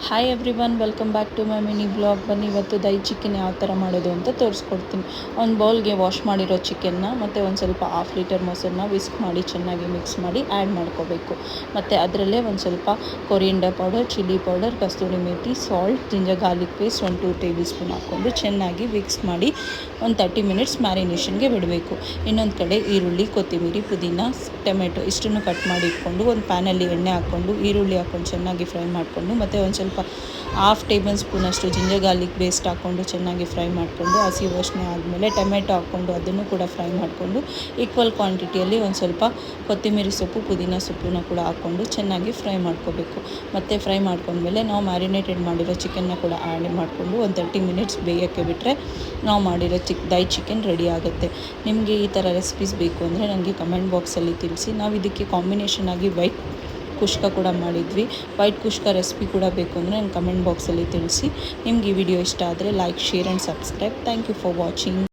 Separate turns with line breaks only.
Hi everyone, welcome back to my mini blog. ಬನ್ನಿ ಇವತ್ತು ದೈ ಚಿಕನ್ ಯಾವ ಥರ ಮಾಡೋದು ಅಂತ ತೋರಿಸ್ಕೊಡ್ತೀನಿ. ಒಂದು ಬೌಲ್ಗೆ ವಾಶ್ ಮಾಡಿರೋ ಚಿಕನ್ನ ಮತ್ತು ಒಂದು ಸ್ವಲ್ಪ 1/2 ಲೀಟರ್ ಮೊಸರನ್ನ ವಿಸ್ಕ್ ಮಾಡಿ ಚೆನ್ನಾಗಿ ಮಿಕ್ಸ್ ಮಾಡಿ ಆ್ಯಡ್ ಮಾಡ್ಕೋಬೇಕು. ಮತ್ತು ಅದರಲ್ಲೇ ಒಂದು ಸ್ವಲ್ಪ ಕೊರಿಯಂಡರ್ ಪೌಡರ್, ಚಿಲ್ಲಿ ಪೌಡರ್, ಕಸ್ತೂರಿ ಮೇಥಿ, salt, ginger garlic paste 1-2 tablespoon ಹಾಕ್ಕೊಂಡು ಚೆನ್ನಾಗಿ ಮಿಕ್ಸ್ ಮಾಡಿ ಒಂದು 30 ಮಿನಿಟ್ಸ್ ಮ್ಯಾರಿನೇಷನ್ಗೆ ಬಿಡಬೇಕು. ಇನ್ನೊಂದು ಕಡೆ ಈರುಳ್ಳಿ, ಕೊತ್ತಂಬರಿ, ಪುದೀನ, ಟೊಮೆಟೊ ಇಷ್ಟನ್ನು ಕಟ್ ಮಾಡಿ ಇಟ್ಕೊಂಡು ಒಂದು ಪ್ಯಾನಲ್ಲಿ ಎಣ್ಣೆ ಹಾಕ್ಕೊಂಡು ಈರುಳ್ಳಿ ಹಾಕ್ಕೊಂಡು ಚೆನ್ನಾಗಿ ಫ್ರೈ ಮಾಡಿಕೊಂಡು ಮತ್ತು ಒಂದು ಸ್ವಲ್ಪ 1/2 ಟೇಬಲ್ ಸ್ಪೂನಷ್ಟು ಜಿಂಜರ್ ಗಾರ್ಲಿಕ್ ಪೇಸ್ಟ್ ಹಾಕ್ಕೊಂಡು ಚೆನ್ನಾಗಿ ಫ್ರೈ ಮಾಡಿಕೊಂಡು ಹಸಿ ವಾಸನೆ ಆದಮೇಲೆ ಟೊಮೆಟೊ ಹಾಕ್ಕೊಂಡು ಅದನ್ನು ಕೂಡ ಫ್ರೈ ಮಾಡಿಕೊಂಡು ಈಕ್ವಲ್ ಕ್ವಾಂಟಿಟಿಯಲ್ಲಿ ಒಂದು ಸ್ವಲ್ಪ ಕೊತ್ತಂಬರಿ ಸೊಪ್ಪು, ಪುದೀನ ಸೊಪ್ಪನ್ನು ಕೂಡ ಹಾಕ್ಕೊಂಡು ಚೆನ್ನಾಗಿ ಫ್ರೈ ಮಾಡ್ಕೋಬೇಕು. ಮತ್ತು ಫ್ರೈ ಮಾಡ್ಕೊಂಡ್ಮೇಲೆ ನಾವು ಮ್ಯಾರಿನೇಟೆಡ್ ಮಾಡಿರೋ ಚಿಕನ್ನ ಕೂಡ ಆ್ಯಡ್ ಮಾಡಿಕೊಂಡು ಒಂದು 30 ಮಿನಿಟ್ಸ್ ಬೇಯೋಕ್ಕೆ ಬಿಟ್ಟರೆ ನಾವು ಮಾಡಿರೋ ದೈ ಚಿಕನ್ ರೆಡಿ ಆಗುತ್ತೆ. ನಿಮಗೆ ಈ ಥರ ರೆಸಿಪೀಸ್ ಬೇಕು ಅಂದರೆ ನನಗೆ ಕಮೆಂಟ್ ಬಾಕ್ಸಲ್ಲಿ ತಿಳಿಸಿ. ನಾವು ಇದಕ್ಕೆ ಕಾಂಬಿನೇಷನ್ ಆಗಿ ವೈಟ್ ಕುಷ್ಕ ಕೂಡ ಮಾಡಿದ್ವಿ. ವೈಟ್ ಕುಷ್ಕ ರೆಸಿಪಿ ಕೂಡ ಬೇಕು ಅಂದರೆ ನನ್ನ ಕಮೆಂಟ್ ಬಾಕ್ಸಲ್ಲಿ ತಿಳಿಸಿ. ನಿಮ್ಗೆ ಈ ವಿಡಿಯೋ ಇಷ್ಟ ಆದರೆ like, share and subscribe. Thank you for watching.